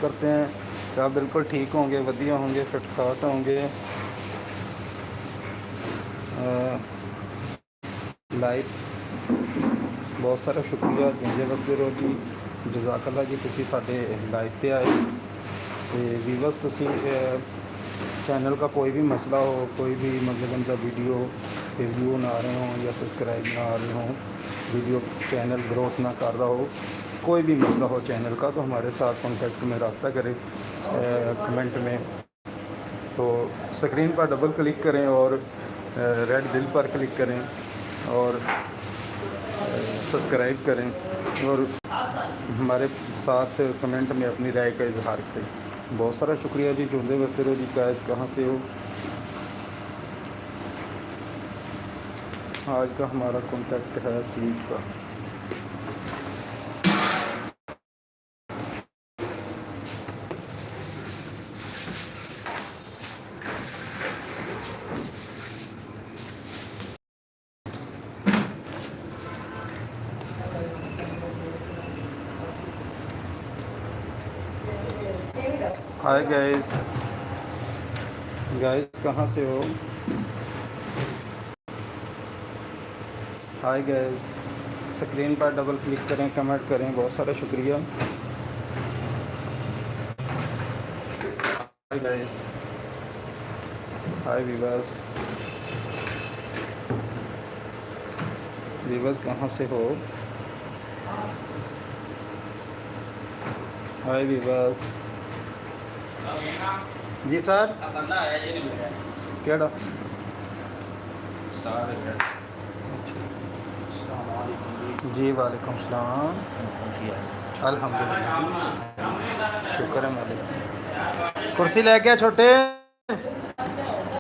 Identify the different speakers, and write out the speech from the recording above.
Speaker 1: करते हैं कि आप बिल्कुल ठीक होंगे, वधिया होंगे, फिट फाट होंगे। लाइव बहुत सारा शुक्रिया, जिंदे वसदे रहो जी। जज़ाकल्ला जी, तुसी साडे लाइव पे आए। तो वीवर्स, तुसी चैनल का कोई भी मसला हो, कोई भी मतलब उनका वीडियो व्यू ना आ रहे हों या सब्सक्राइब ना आ रहे हों, वीडियो चैनल ग्रोथ ना कर रहा हो, कोई भी मसला हो चैनल का, तो हमारे साथ कॉन्टैक्ट में रब्ता करें कमेंट में। तो स्क्रीन पर डबल क्लिक करें और रेड बिल पर क्लिक करें और सब्सक्राइब करें और हमारे साथ कमेंट में अपनी राय का इजहार करें। बहुत सारा शुक्रिया जी। जोंदे बसते रहो जी। कैस कहाँ से हो? आज का हमारा कॉन्टैक्ट है स्लीप का। हाय गाइस, कहाँ से हो? हाय गाइस, स्क्रीन पर डबल क्लिक करें, कमेंट करें। बहुत सारा शुक्रिया। हाय गाइस, हाय वीवर्स, कहाँ से हो? हाय वीवर्स। जी सर, केड़ा जी? वालेकुम सलाम। अल्हम्दुलिल्लाह, शुक्र है मालिक। कुर्सी लेके आ छोटे।